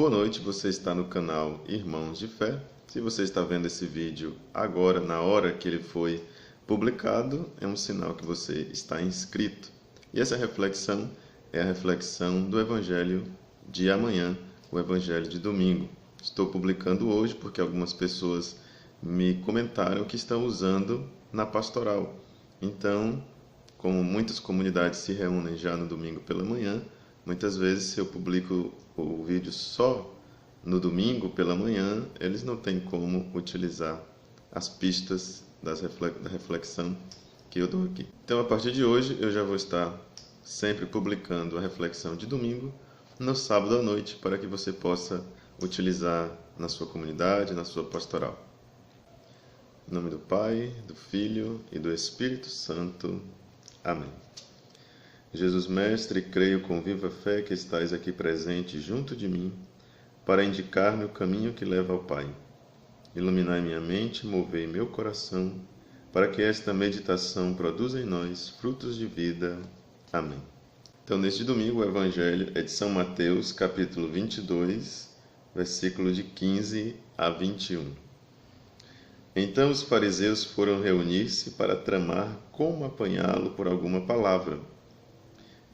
Boa noite, você está no canal Irmãos de Fé. Se você está vendo esse vídeo agora, na hora que ele foi publicado, é um sinal que você está inscrito. E essa reflexão é a reflexão do Evangelho de amanhã, o Evangelho de domingo. Estou publicando hoje porque algumas pessoas me comentaram que estão usando na pastoral. Então, como muitas comunidades se reúnem já no domingo pela manhã, muitas vezes se eu publico o vídeo só no domingo pela manhã, eles não têm como utilizar as pistas da reflexão que eu dou aqui. Então, a partir de hoje, eu já vou estar sempre publicando a reflexão de domingo no sábado à noite, para que você possa utilizar na sua comunidade, na sua pastoral. Em nome do Pai, do Filho e do Espírito Santo. Amém. Jesus Mestre, creio com viva fé que estais aqui presente junto de mim, para indicar-me o caminho que leva ao Pai. Iluminai minha mente, movei meu coração, para que esta meditação produza em nós frutos de vida. Amém. Então, neste domingo, o Evangelho é de São Mateus, capítulo 22, versículo de 15 a 21. Então os fariseus foram reunir-se para tramar como apanhá-lo por alguma palavra.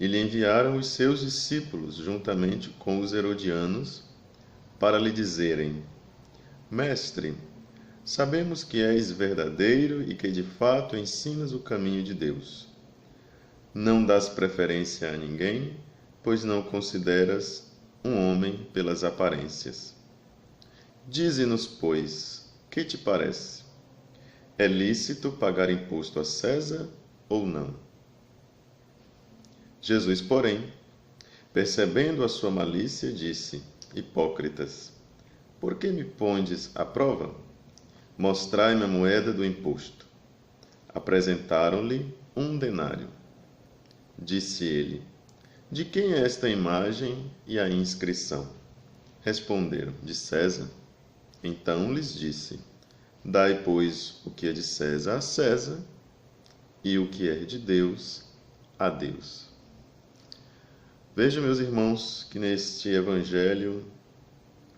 E lhe enviaram os seus discípulos, juntamente com os herodianos, para lhe dizerem: Mestre, sabemos que és verdadeiro e que de fato ensinas o caminho de Deus. Não dás preferência a ninguém, pois não consideras um homem pelas aparências. Dize-nos, pois, que te parece? É lícito pagar imposto a César ou não? Jesus, porém, percebendo a sua malícia, disse: Hipócritas, por que me pondes à prova? Mostrai-me a moeda do imposto. Apresentaram-lhe 1 denário. Disse ele: De quem é esta imagem e a inscrição? Responderam: De César. Então lhes disse: Dai, pois, o que é de César a César, e o que é de Deus a Deus. Vejam, meus irmãos, que neste Evangelho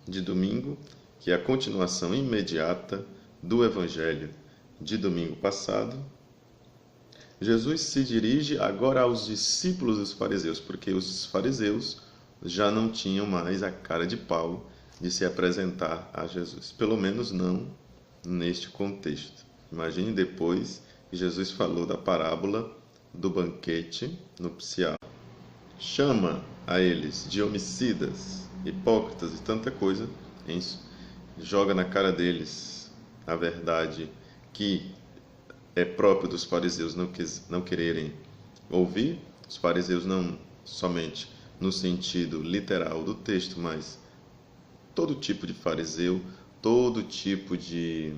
de domingo, que é a continuação imediata do Evangelho de domingo passado, Jesus se dirige agora aos discípulos dos fariseus, porque os fariseus já não tinham mais a cara de pau de se apresentar a Jesus, pelo menos não neste contexto. Imagine depois que Jesus falou da parábola do banquete nupcial. Chama a eles de homicidas, hipócritas e tanta coisa, joga na cara deles a verdade que é próprio dos fariseus não quererem ouvir. Os fariseus não somente no sentido literal do texto, mas todo tipo de fariseu, todo tipo de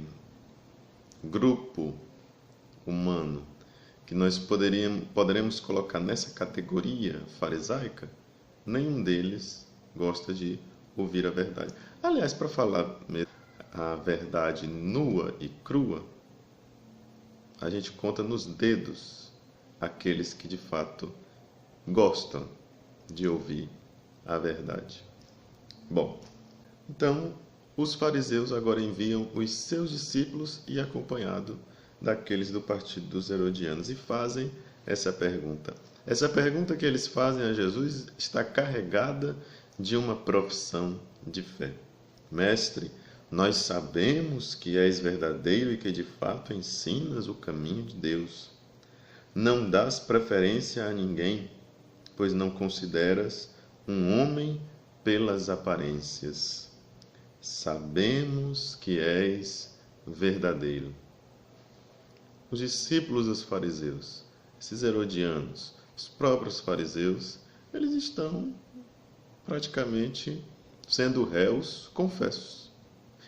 grupo humano que nós poderemos colocar nessa categoria farisaica, nenhum deles gosta de ouvir a verdade. Aliás, para falar a verdade nua e crua, a gente conta nos dedos aqueles que de fato gostam de ouvir a verdade. Bom, então os fariseus agora enviam os seus discípulos e acompanhado daqueles do partido dos herodianos e fazem essa pergunta. Essa pergunta que eles fazem a Jesus está carregada de uma profissão de fé. Mestre, nós sabemos que és verdadeiro e que de fato ensinas o caminho de Deus. Não dás preferência a ninguém, pois não consideras um homem pelas aparências. Sabemos que és verdadeiro. Os discípulos dos fariseus, esses herodianos, os próprios fariseus, eles estão praticamente sendo réus confessos.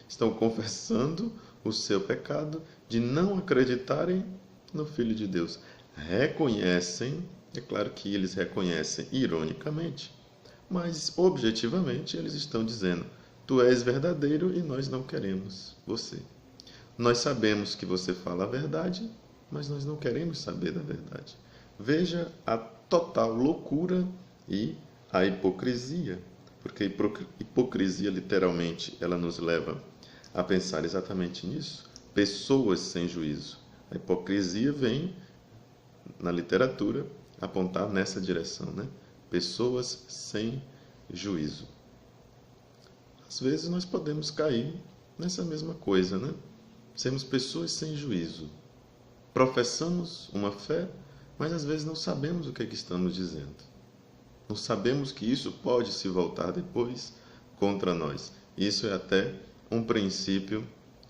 Estão confessando o seu pecado de não acreditarem no Filho de Deus. Reconhecem, é claro que eles reconhecem ironicamente, mas objetivamente eles estão dizendo: Tu és verdadeiro e nós não queremos você. Nós sabemos que você fala a verdade, mas nós não queremos saber da verdade. Veja a total loucura e a hipocrisia. Porque hipocrisia, literalmente, ela nos leva a pensar exatamente nisso. Pessoas sem juízo. A hipocrisia vem, na literatura, apontar nessa direção, né? Pessoas sem juízo. Às vezes nós podemos cair nessa mesma coisa, né? Sermos pessoas sem juízo. Professamos uma fé, mas às vezes não sabemos o que é que estamos dizendo. Não sabemos que isso pode se voltar depois contra nós. Isso é até um princípio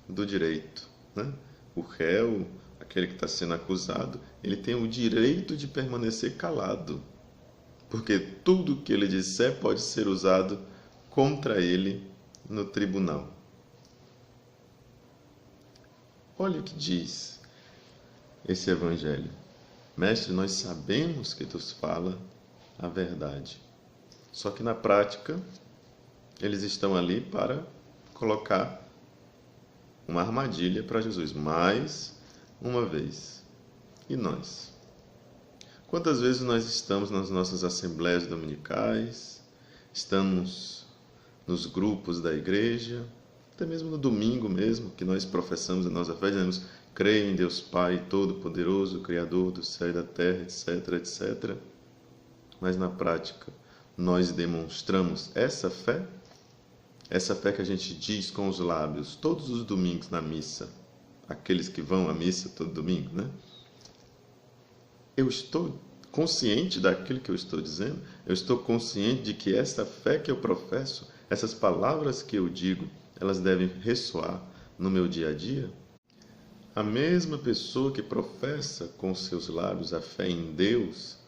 do direito, né? O réu, aquele que está sendo acusado, ele tem o direito de permanecer calado, porque tudo que ele disser pode ser usado contra ele no tribunal. Olha o que diz esse evangelho. Mestre, nós sabemos que tu fala a verdade. Só que na prática, eles estão ali para colocar uma armadilha para Jesus, mais uma vez. E nós? Quantas vezes nós estamos nas nossas assembleias dominicais, estamos nos grupos da igreja, até mesmo no domingo mesmo, que nós professamos a nossa fé, dizemos, creio em Deus Pai Todo-Poderoso, Criador do céu e da terra, etc, etc. Mas na prática, nós demonstramos essa fé que a gente diz com os lábios todos os domingos na missa, aqueles que vão à missa todo domingo, né? Eu estou consciente daquilo que eu estou dizendo, eu estou consciente de que essa fé que eu professo, essas palavras que eu digo, elas devem ressoar no meu dia a dia. A mesma pessoa que professa com seus lábios a fé em Deus,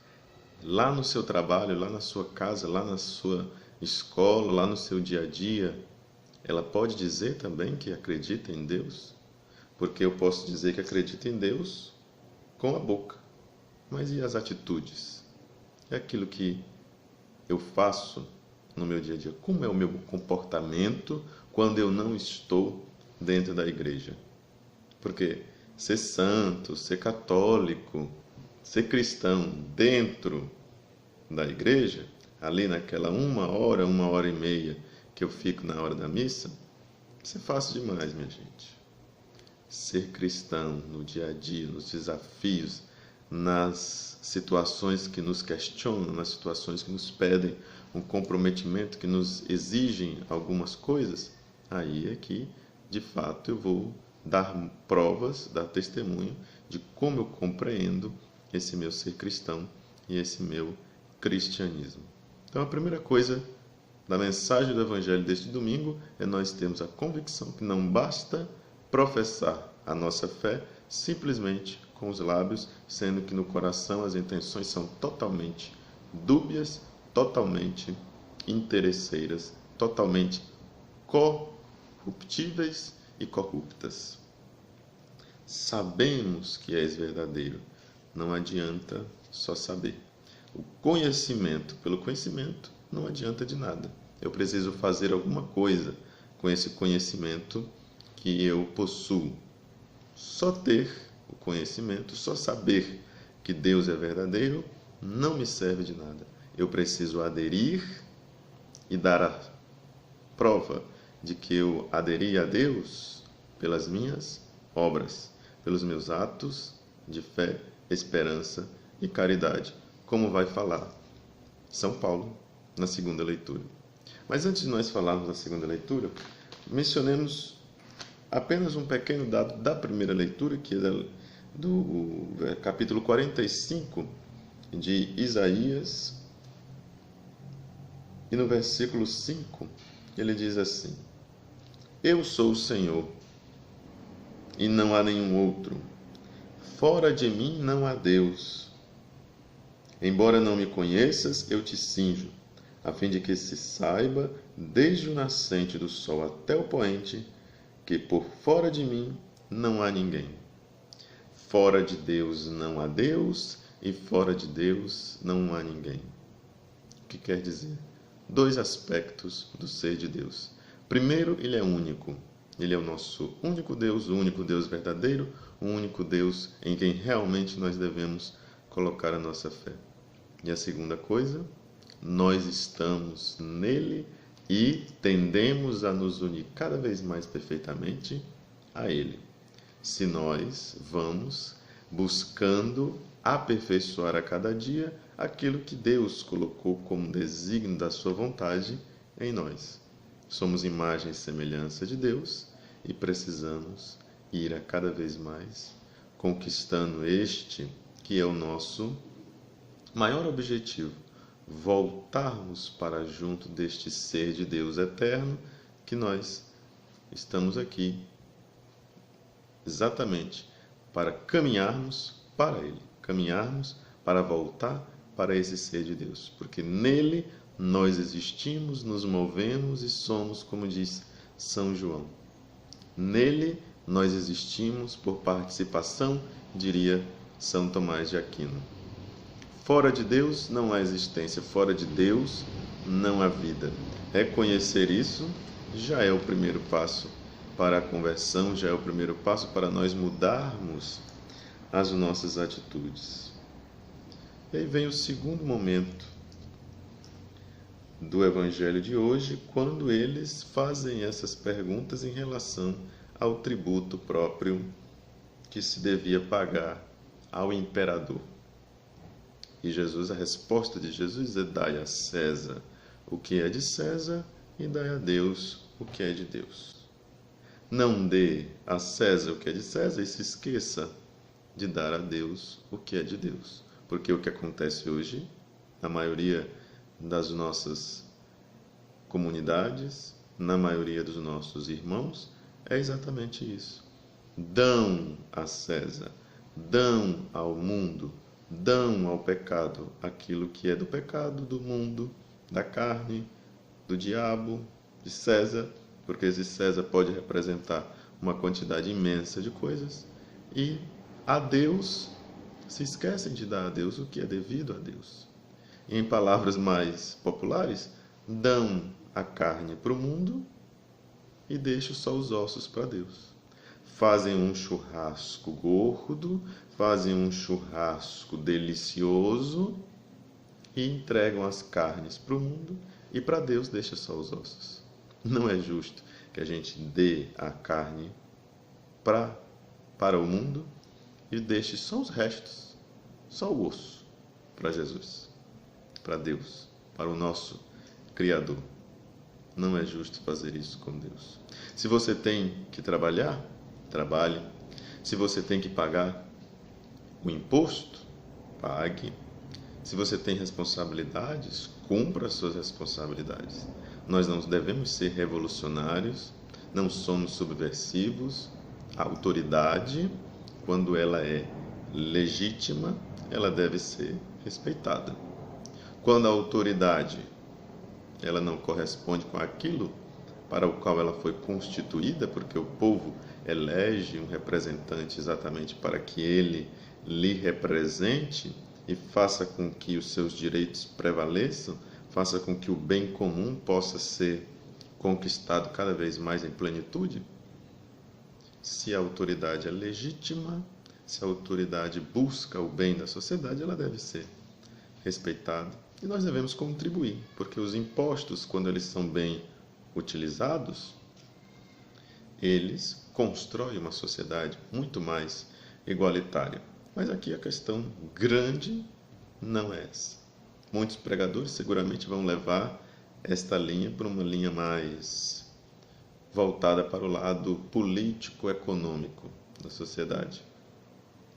lá no seu trabalho, lá na sua casa, lá na sua escola, lá no seu dia a dia, ela pode dizer também que acredita em Deus? Porque eu posso dizer que acredito em Deus com a boca, mas e as atitudes? É aquilo que eu faço no meu dia a dia. Como é o meu comportamento quando eu não estou dentro da igreja? Porque ser santo, ser católico, ser cristão dentro da igreja, ali naquela uma hora e meia que eu fico na hora da missa, isso é fácil demais, minha gente. Ser cristão no dia a dia, nos desafios, nas situações que nos questionam, nas situações que nos pedem um comprometimento, que nos exigem algumas coisas, aí é que, de fato, eu vou dar provas, dar testemunho de como eu compreendo esse meu ser cristão e esse meu cristianismo. Então, a primeira coisa da mensagem do Evangelho deste domingo é nós termos a convicção que não basta professar a nossa fé simplesmente com os lábios, sendo que no coração as intenções são totalmente dúbias, totalmente interesseiras, totalmente corruptíveis e corruptas. Sabemos que és verdadeiro, não adianta só saber. O conhecimento pelo conhecimento não adianta de nada. Eu preciso fazer alguma coisa com esse conhecimento que eu possuo. Só ter o conhecimento, só saber que Deus é verdadeiro, não me serve de nada. Eu preciso aderir e dar a prova de que eu aderi a Deus pelas minhas obras, pelos meus atos de fé, esperança e caridade, como vai falar São Paulo na segunda leitura. Mas antes de nós falarmos da segunda leitura, mencionemos apenas um pequeno dado da primeira leitura, que é do capítulo 45 de Isaías, e no versículo 5 ele diz assim: Eu sou o Senhor, e não há nenhum outro. Fora de mim não há Deus. Embora não me conheças, eu te cinjo, a fim de que se saiba, desde o nascente do sol até o poente, que por fora de mim não há ninguém. Fora de Deus não há Deus, e fora de Deus não há ninguém. O que quer dizer? Dois aspectos do ser de Deus. Primeiro, ele é único. Ele é o nosso único Deus, o único Deus verdadeiro, o único Deus em quem realmente nós devemos colocar a nossa fé. E a segunda coisa, nós estamos nele e tendemos a nos unir cada vez mais perfeitamente a ele. Se nós vamos buscando aperfeiçoar a cada dia aquilo que Deus colocou como desígnio da sua vontade em nós. Somos imagem e semelhança de Deus e precisamos ir a cada vez mais conquistando este que é o nosso maior objetivo, voltarmos para junto deste ser de Deus eterno que nós estamos aqui exatamente para caminharmos para Ele, caminharmos para voltar para esse ser de Deus, porque nele nós existimos, nos movemos e somos, como diz São João. Nele nós existimos por participação, diria São Tomás de Aquino. Fora de Deus não há existência, fora de Deus não há vida. Reconhecer isso já é o primeiro passo para a conversão, já é o primeiro passo para nós mudarmos as nossas atitudes. E aí vem o segundo momento do Evangelho de hoje, quando eles fazem essas perguntas em relação ao tributo próprio que se devia pagar ao imperador. E Jesus, a resposta de Jesus é: dai a César o que é de César e dai a Deus o que é de Deus. Não dê a César o que é de César e se esqueça de dar a Deus o que é de Deus. Porque o que acontece hoje, na maioria das nossas comunidades, na maioria dos nossos irmãos, é exatamente isso. Dão a César, dão ao mundo, dão ao pecado aquilo que é do pecado, do mundo, da carne, do diabo, de César, porque esse César pode representar uma quantidade imensa de coisas, e a Deus se esquecem de dar a Deus o que é devido a Deus. E, em palavras mais populares, dão a carne para o mundo e deixam só os ossos para Deus. Fazem um churrasco gordo, fazem um churrasco delicioso e entregam as carnes para o mundo e para Deus deixa só os ossos. Não é justo que a gente dê a carne para o mundo e deixe só os restos, só o osso para Jesus, para Deus, para o nosso Criador. Não é justo fazer isso com Deus. Se você tem que trabalhar, trabalhe. Se você tem que pagar o imposto, pague. Se você tem responsabilidades, cumpra as suas responsabilidades. Nós não devemos ser revolucionários, não somos subversivos. A autoridade, quando ela é legítima, ela deve ser respeitada. Quando a autoridade ela não corresponde com aquilo para o qual ela foi constituída, porque o povo elege um representante exatamente para que ele lhe represente e faça com que os seus direitos prevaleçam, faça com que o bem comum possa ser conquistado cada vez mais em plenitude. Se a autoridade é legítima, se a autoridade busca o bem da sociedade, ela deve ser respeitada. E nós devemos contribuir, porque os impostos, quando eles são bem utilizados, eles constroem uma sociedade muito mais igualitária. Mas aqui a questão grande não é essa. Muitos pregadores seguramente vão levar esta linha para uma linha mais voltada para o lado político-econômico da sociedade.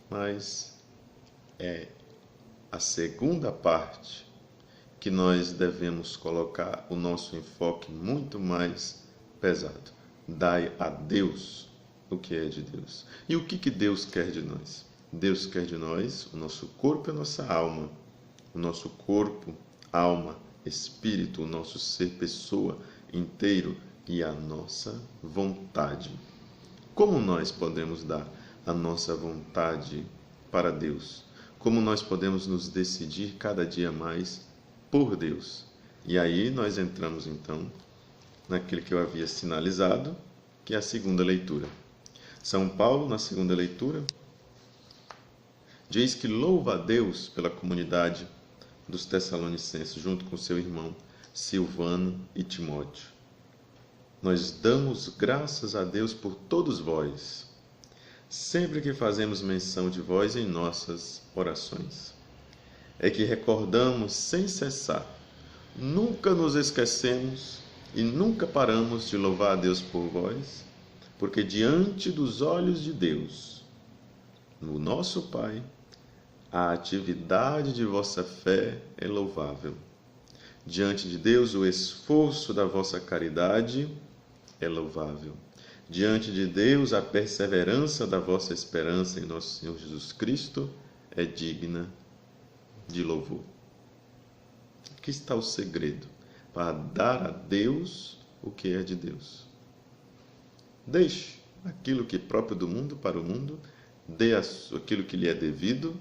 Mas é a segunda parte que nós devemos colocar o nosso enfoque muito mais pesado. Dai a Deus o que é de Deus. E o que Deus quer de nós? Deus quer de nós o nosso corpo e a nossa alma. O nosso corpo, alma, espírito, o nosso ser pessoa inteiro e a nossa vontade. Como nós podemos dar a nossa vontade para Deus? Como nós podemos nos decidir cada dia mais por Deus? E aí nós entramos então naquilo que eu havia sinalizado, que é a segunda leitura. São Paulo, na segunda leitura, diz que louva a Deus pela comunidade dos Tessalonicenses, junto com seu irmão Silvano e Timóteo. Nós damos graças a Deus por todos vós, sempre que fazemos menção de vós em nossas orações. É que recordamos sem cessar, nunca nos esquecemos e nunca paramos de louvar a Deus por vós, porque diante dos olhos de Deus, no nosso Pai, a atividade de vossa fé é louvável. Diante de Deus, o esforço da vossa caridade é louvável. Diante de Deus, a perseverança da vossa esperança em nosso Senhor Jesus Cristo é digna de louvor. Aqui está o segredo para dar a Deus o que é de Deus. Deixe aquilo que é próprio do mundo para o mundo, dê aquilo que lhe é devido,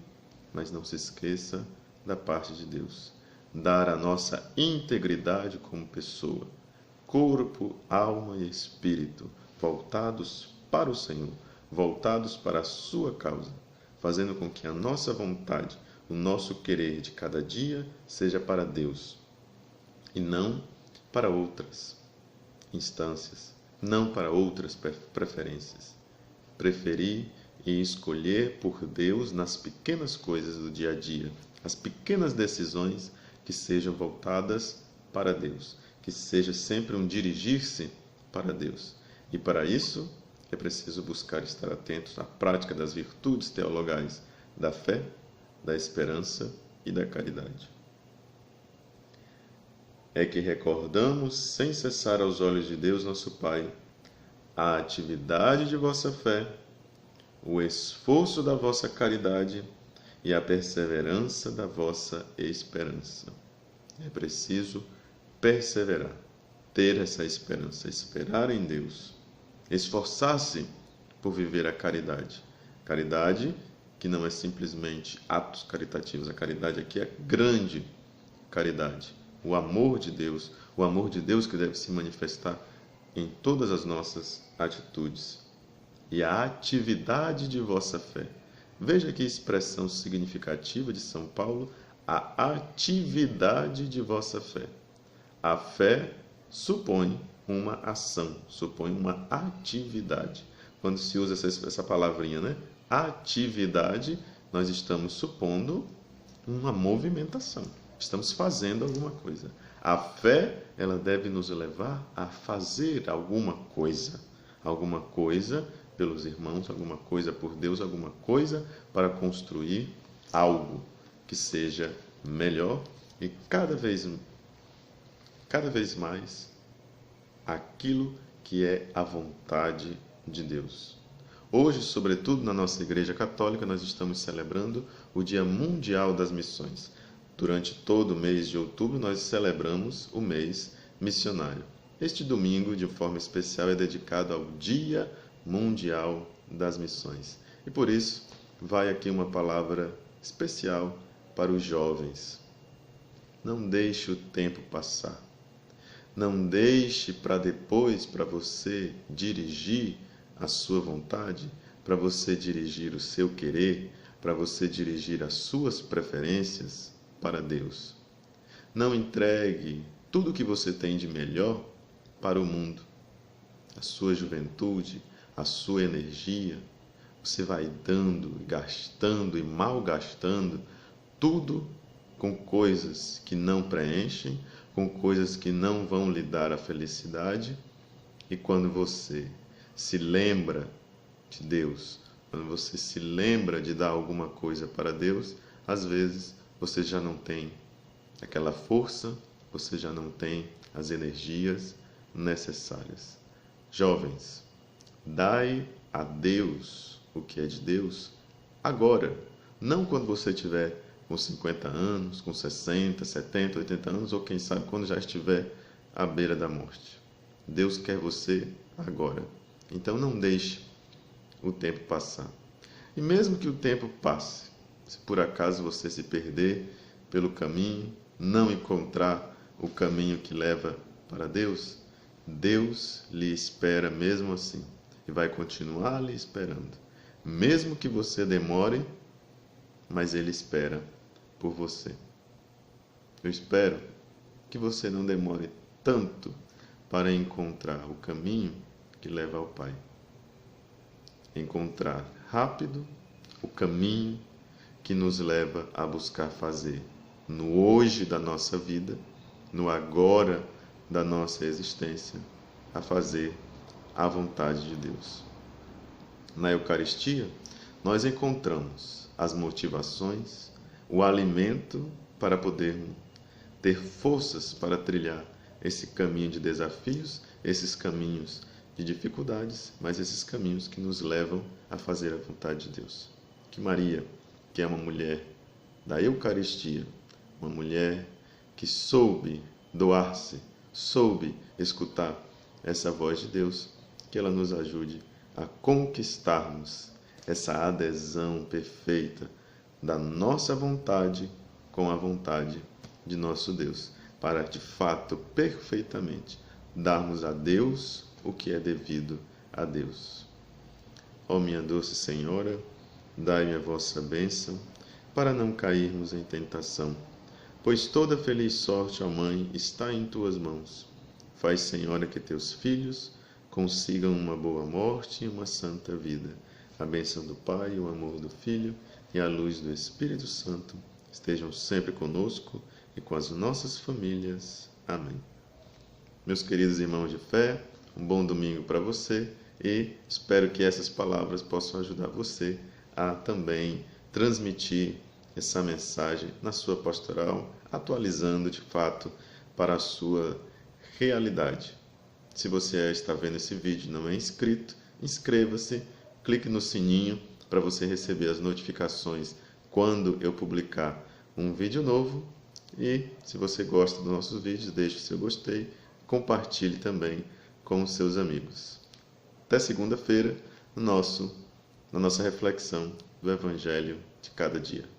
mas não se esqueça da parte de Deus. Dar a nossa integridade como pessoa, corpo, alma e espírito, voltados para o Senhor, voltados para a sua causa, fazendo com que a nossa vontade, o nosso querer de cada dia seja para Deus e não para outras instâncias, não para outras preferências. Preferir e escolher por Deus nas pequenas coisas do dia a dia, as pequenas decisões que sejam voltadas para Deus, que seja sempre um dirigir-se para Deus. E para isso é preciso buscar estar atentos à prática das virtudes teologais da fé, da esperança e da caridade. É que recordamos sem cessar aos olhos de Deus nosso Pai a atividade de vossa fé, o esforço da vossa caridade e a perseverança da vossa esperança. É preciso perseverar, ter essa esperança, esperar em Deus, esforçar-se por viver a caridade. Caridade que não é simplesmente atos caritativos, a caridade aqui é grande caridade, o amor de Deus que deve se manifestar em todas as nossas atitudes. E a atividade de vossa fé. Veja que expressão significativa de São Paulo, a atividade de vossa fé. A fé supõe uma ação, supõe uma atividade. Quando se usa essa palavrinha, né? Atividade, nós estamos supondo uma movimentação. Estamos fazendo alguma coisa. A fé, ela deve nos levar a fazer alguma coisa pelos irmãos, alguma coisa por Deus, alguma coisa para construir algo que seja melhor e cada vez mais aquilo que é a vontade de Deus. Hoje, sobretudo na nossa Igreja Católica, nós estamos celebrando o Dia Mundial das Missões. Durante todo o mês de outubro, nós celebramos o mês missionário. Este domingo, de forma especial, é dedicado ao Dia Mundial das Missões. E por isso, vai aqui uma palavra especial para os jovens. Não deixe o tempo passar. Não deixe para depois, para você dirigir a sua vontade, para você dirigir o seu querer, para você dirigir as suas preferências para Deus. Não entregue tudo o que você tem de melhor para o mundo. A sua juventude, a sua energia, você vai dando, gastando e malgastando tudo com coisas que não preenchem, com coisas que não vão lhe dar a felicidade. E quando você se lembra de Deus, quando você se lembra de dar alguma coisa para Deus, às vezes você já não tem aquela força, você já não tem as energias necessárias. Jovens, dai a Deus o que é de Deus agora, não quando você tiver com 50 anos, com 60, 70, 80 anos, ou quem sabe quando já estiver à beira da morte. Deus quer você agora. Então não deixe o tempo passar. E mesmo que o tempo passe, se por acaso você se perder pelo caminho, não encontrar o caminho que leva para Deus, Deus lhe espera mesmo assim e vai continuar lhe esperando. Mesmo que você demore, mas Ele espera por você. Eu espero que você não demore tanto para encontrar o caminho que leva ao Pai. Encontrar rápido o caminho que nos leva a buscar fazer no hoje da nossa vida, no agora da nossa existência, a fazer a vontade de Deus. Na Eucaristia, nós encontramos as motivações, o alimento para podermos ter forças para trilhar esse caminho de desafios, esses caminhos de dificuldades, mas esses caminhos que nos levam a fazer a vontade de Deus. Que Maria, que é uma mulher da Eucaristia, uma mulher que soube doar-se, soube escutar essa voz de Deus, que ela nos ajude a conquistarmos essa adesão perfeita da nossa vontade com a vontade de nosso Deus, para de fato, perfeitamente, darmos a Deus o que é devido a Deus. Ó minha doce Senhora, dai-me a vossa bênção, para não cairmos em tentação, pois toda feliz sorte, ó Mãe, está em tuas mãos. Faz, Senhora, que teus filhos consigam uma boa morte e uma santa vida. A bênção do Pai, o amor do Filho e a luz do Espírito Santo estejam sempre conosco e com as nossas famílias. Amém. Meus queridos irmãos de fé, um bom domingo para você e espero que essas palavras possam ajudar você a também transmitir essa mensagem na sua pastoral, atualizando de fato para a sua realidade. Se você está vendo esse vídeo e não é inscrito, inscreva-se, clique no sininho para você receber as notificações quando eu publicar um vídeo novo. E se você gosta dos nossos vídeos, deixe o seu gostei, compartilhe também com os seus amigos. Até segunda-feira, na nossa reflexão do Evangelho de cada dia.